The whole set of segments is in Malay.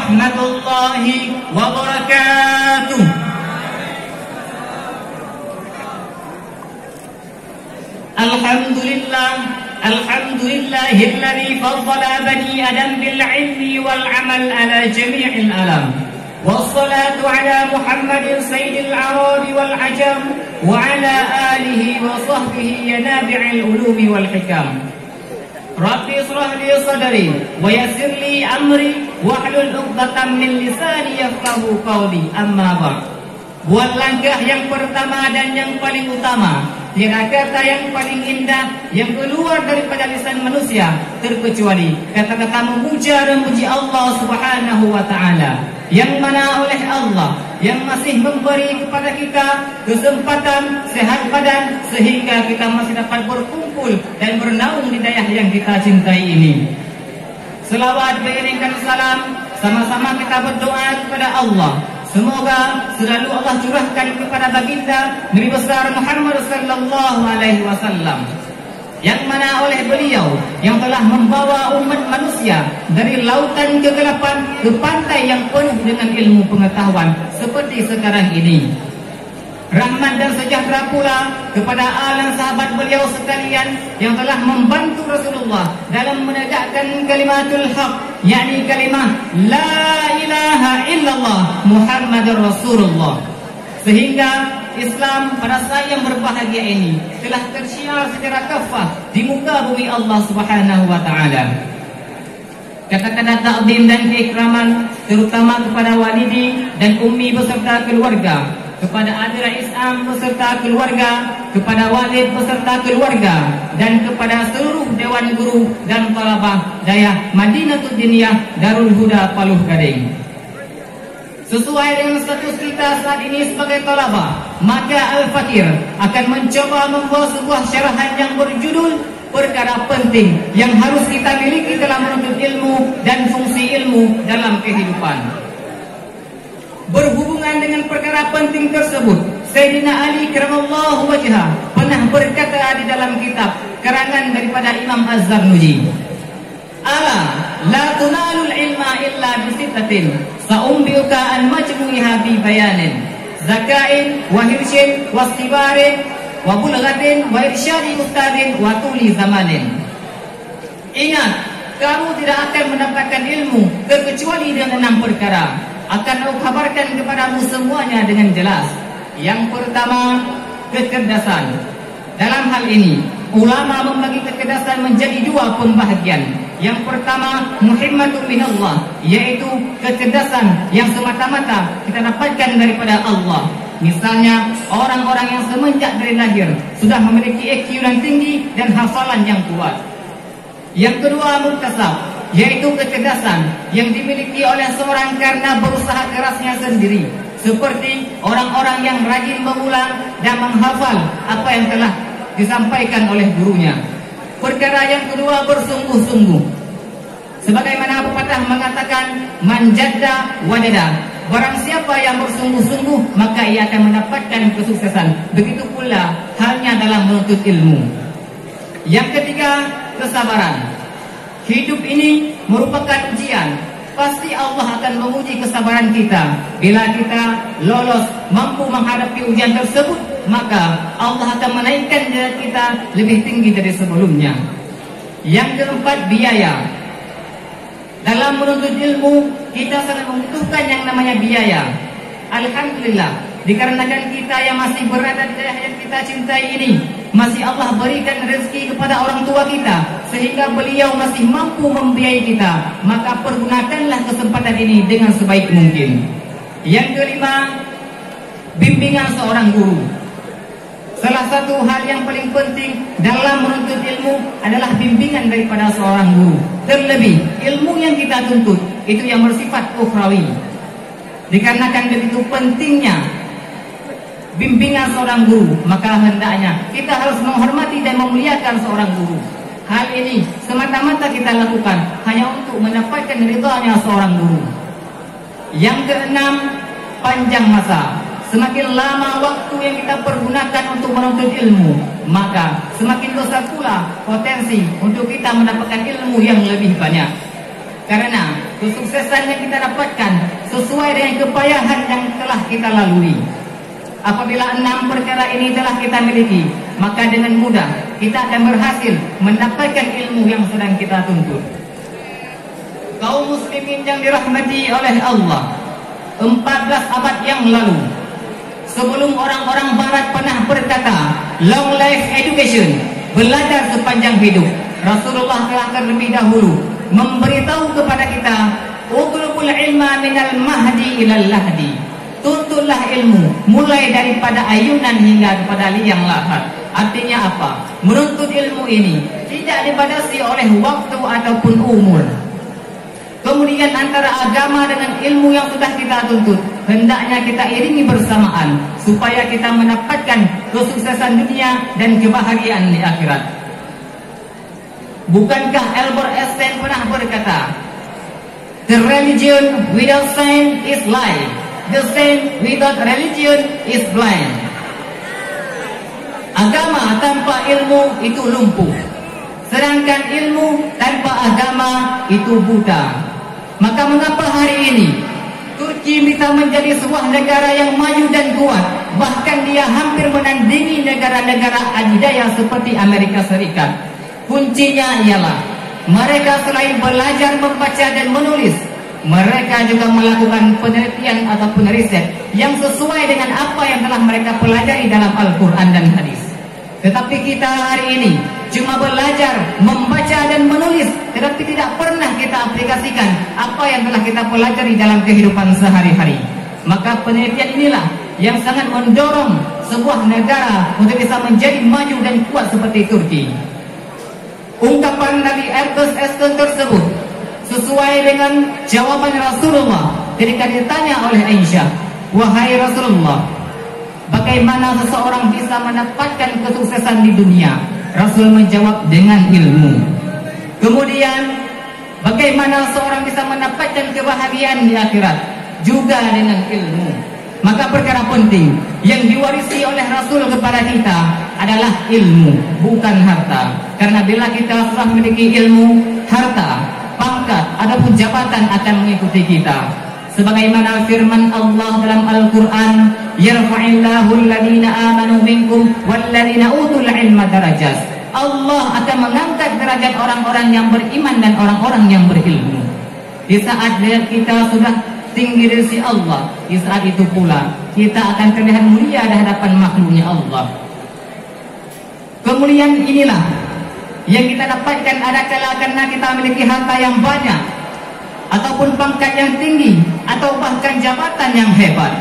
warahmatullahi wabarakatuh. Alhamdulillahilladzi faddala bani Adam bil ilmi wal amal ala jami'il alam. Wassalatu ala Muhammadin sayyidil arabi wal ajam wa ala alihi wa sahbihi yanabi'il ulumi wal hikam. Rabbi israh li sadri wa yassir li amri wahlul 'uqdatam min lisani yafqahu qawli. Amma ba'd. Buat langkah yang pertama dan yang paling utama, tiada kata yang paling indah yang keluar daripada lisan manusia terkecuali kata-kata memuja dan memuji Allah Subhanahu wa taala, yang mana oleh Allah yang masih memberi kepada kita kesempatan sehat badan sehingga kita masih dapat berkumpul dan bernaung di daerah yang kita cintai ini. Selawat beriringkan salam, sama-sama kita berdoa kepada Allah. Semoga selalu Allah curahkan kepada baginda Nabi besar Muhammad sallallahu alaihi wasallam, yang mana oleh beliau yang telah membawa umat manusia dari lautan kegelapan ke pantai yang penuh dengan ilmu pengetahuan seperti sekarang ini. Rahmat dan sejahtera pula kepada alam sahabat beliau sekalian yang telah membantu Rasulullah dalam menegakkan kalimatul haq, yakni kalimah la ilaha illallah Muhammadur Rasulullah, sehingga Islam pada saat yang berbahagia ini telah tersyiar secara kafah di muka bumi Allah Subhanahu wa taala. Kata-kata takdim dan keikraman terutama kepada walidi dan ummi beserta keluarga, kepada adik Islam beserta keluarga, kepada walid beserta keluarga, dan kepada seluruh dewan guru dan talabah daya Madinatul Diniyah Darul Huda Paluh Gading. Sesuai dengan status kita saat ini sebagai talabah, maka Al-Fakir akan mencoba membawa sebuah syarahan yang berjudul perkara penting yang harus kita miliki dalam menuntut ilmu dan fungsi ilmu dalam kehidupan. Berhubungan dengan perkara penting tersebut, Sayyidina Ali karamallahu wajhah pernah berkata di dalam kitab karangan daripada Imam Az-Zarnuji, "Ala la tunalul ilma illa bisittatin, sa'umbiuka an majmu'iha bi bayanin, zakain wa hirshin wa istibarin wa bulghatin wa irsyadi ustadin wa tuli zamanin." Ingat, kamu tidak akan mendapatkan ilmu kecuali dengan 6 perkara. Akan aku kabarkan kepadamu semuanya dengan jelas. Yang pertama, kecerdasan. Dalam hal ini, ulama membagi kecerdasan menjadi 2 pembahagian. Yang pertama, muhimmatun minallah, yaitu kecerdasan yang semata-mata kita dapatkan daripada Allah. Misalnya, orang-orang yang semenjak dari lahir sudah memiliki IQ yang tinggi dan hafalan yang kuat. Yang kedua, muktasab, yaitu kecerdasan yang dimiliki oleh seorang karena berusaha kerasnya sendiri, seperti orang-orang yang rajin mengulang dan menghafal apa yang telah disampaikan oleh gurunya. Perkara yang kedua, bersungguh-sungguh. Sebagaimana pepatah mengatakan, man jadda wajada, barang siapa yang bersungguh-sungguh maka ia akan mendapatkan kesuksesan. Begitu pula halnya dalam menuntut ilmu. Yang ketiga, kesabaran. Hidup ini merupakan ujian. Pasti Allah akan menguji kesabaran kita. Bila kita lolos mampu menghadapi ujian tersebut, maka Allah akan menaikkan derajat kita lebih tinggi dari sebelumnya. Yang keempat, biaya. Dalam menuntut ilmu, kita sangat membutuhkan yang namanya biaya. Alhamdulillah, dikarenakan kita yang masih berada di daerah yang kita cintai ini, masih Allah berikan rezeki kepada orang tua kita, sehingga beliau masih mampu membiayai kita, maka pergunakanlah kesempatan ini dengan sebaik mungkin. Yang kelima, bimbingan seorang guru. Salah satu hal yang paling penting dalam menuntut ilmu adalah bimbingan daripada seorang guru. Terlebih, ilmu yang kita tuntut itu yang bersifat ukhrawi. Dikarenakan begitu pentingnya bimbingan seorang guru, maka hendaknya kita harus menghormati dan memuliakan seorang guru. Hal ini semata-mata kita lakukan hanya untuk mendapatkan ridhanya seorang guru. Yang keenam, panjang masa. Semakin lama waktu yang kita pergunakan untuk menuntut ilmu, maka semakin besar pula potensi untuk kita mendapatkan ilmu yang lebih banyak. Karena kesuksesan yang kita dapatkan sesuai dengan kepayahan yang telah kita lalui. Apabila 6 perkara ini telah kita miliki, maka dengan mudah kita akan berhasil mendapatkan ilmu yang sedang kita tuntut. Kaum muslimin yang dirahmati oleh Allah, 14 abad yang lalu, sebelum orang-orang barat pernah berkata long life education, belajar sepanjang hidup, Rasulullah telah terlebih dahulu memberitahu kepada kita, utlubul ilma minal mahdi ilal lahdi, tuntutlah ilmu mulai daripada ayunan hingga kepada liang lahat. Artinya apa? Menuntut ilmu ini tidak dibatasi oleh waktu ataupun umur. Kemudian antara agama dengan ilmu yang sudah kita tuntut hendaknya kita iringi bersamaan supaya kita mendapatkan kesuksesan dunia dan kebahagiaan di akhirat. Bukankah Albert Einstein pernah berkata, the religion without science is lie, the science without religion is blind. Agama tanpa ilmu itu lumpuh, sedangkan ilmu tanpa agama itu buta. Maka mengapa hari ini Turki bisa menjadi sebuah negara yang maju dan kuat, bahkan dia hampir menandingi negara-negara adidaya seperti Amerika Serikat? Kuncinya ialah mereka selain belajar membaca dan menulis, mereka juga melakukan penelitian ataupun riset yang sesuai dengan apa yang telah mereka pelajari dalam Al-Quran dan hadis. Tetapi kita hari ini cuma belajar membaca dan menulis, tetapi tidak pernah kita aplikasikan apa yang telah kita pelajari dalam kehidupan sehari-hari. Maka penelitian inilah yang sangat mendorong sebuah negara untuk bisa menjadi maju dan kuat seperti Turki. Ungkapan Nabi Albert Einstein tersebut sesuai dengan jawaban Rasulullah ketika ditanya oleh Aisyah, wahai Rasulullah, bagaimana seseorang bisa mendapatkan kesuksesan di dunia? Rasul menjawab dengan ilmu. Kemudian bagaimana seorang bisa mendapatkan kebahagiaan di akhirat? Juga dengan ilmu. Maka perkara penting yang diwarisi oleh Rasul kepada kita adalah ilmu, bukan harta. Karena bila kita sudah memiliki ilmu, harta, pangkat ataupun jabatan akan mengikuti kita. Sebagaimana firman Allah dalam Al-Quran, yarfa'illahu alladhina amanu minkum walladhina utul ilma darajat. Allah akan mengangkat derajat orang-orang yang beriman dan orang-orang yang berilmu. Di saat kita sudah tinggi dari si Allah, di saat itu pula kita akan terlihat mulia di hadapan makhluknya Allah. Kemudian inilah yang kita dapatkan adakala karena kita memiliki harta yang banyak, ataupun pangkat yang tinggi, atau bahkan jabatan yang hebat.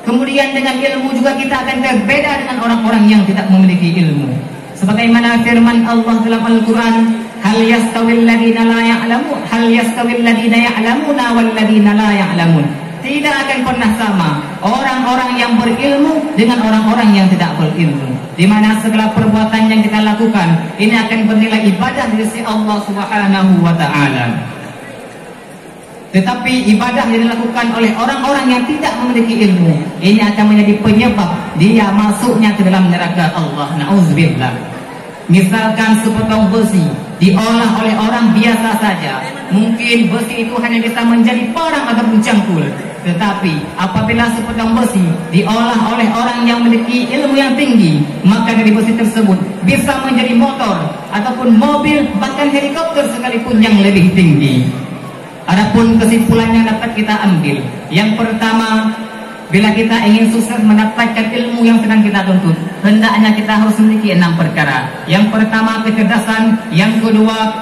Kemudian dengan ilmu juga kita akan berbeda dengan orang-orang yang tidak memiliki ilmu. Sebagaimana firman Allah dalam Al-Quran, hal yastawil ladina la ya'lamun, hal yastawil ladina ya'lamuna wal ladina la ya'lamun. Tidak akan pernah sama orang-orang yang berilmu dengan orang-orang yang tidak berilmu. Di mana segala perbuatan yang kita lakukan ini akan bernilai ibadah di sisi Allah Subhanahu wa taala. Tetapi ibadah yang dilakukan oleh orang-orang yang tidak memiliki ilmu ini akan menjadi penyebab dia masuknya ke dalam neraka Allah. Nauzubillah. Misalkan sepotong besi diolah oleh orang biasa saja, mungkin besi itu hanya bisa menjadi parang ataupun cangkul. Tetapi apabila sepotong besi diolah oleh orang yang memiliki ilmu yang tinggi, maka dari besi tersebut bisa menjadi motor ataupun mobil, bahkan helikopter sekalipun yang lebih tinggi. Adapun kesimpulan yang dapat kita ambil, yang pertama, bila kita ingin sukses mendapatkan ilmu yang sedang kita tuntut, hendaknya kita harus memiliki 6 perkara. Yang pertama kecerdasan, yang kedua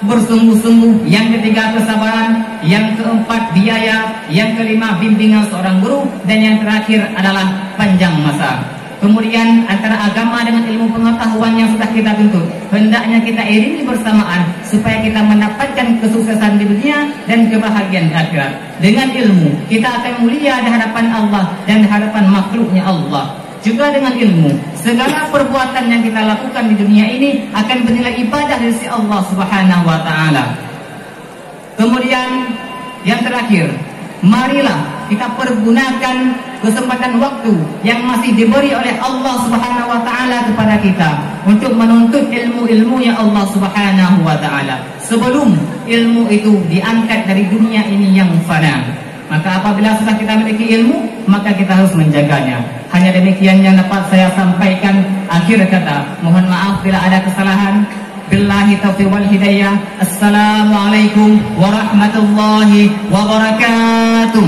bersungguh-sungguh, yang ketiga kesabaran, yang keempat biaya, yang kelima bimbingan seorang guru, dan yang terakhir adalah panjang masa. Kemudian antara agama dengan ilmu pengetahuan yang sudah kita tuntut, hendaknya kita iringi bersamaan supaya kita mendapatkan kesuksesan di dunia dan kebahagiaan di akhirat. Dengan ilmu kita akan mulia di hadapan Allah dan di hadapan makhluknya Allah. Juga dengan ilmu segala perbuatan yang kita lakukan di dunia ini akan bernilai ibadah dari sisi Allah Subhanahu wa taala. Kemudian yang terakhir, marilah kita pergunakan kesempatan waktu yang masih diberi oleh Allah Subhanahu wa taala kepada kita untuk menuntut ilmu-ilmunya Allah Subhanahu wa taala. sebelum ilmu itu diangkat dari dunia ini yang fana. Maka apabila sudah kita memiliki ilmu, maka kita harus menjaganya. Hanya demikian yang dapat saya sampaikan. Akhir kata, mohon maaf bila ada kesalahan. Billahi taufiq wal hidayah. Assalamualaikum warahmatullahi wabarakatuh.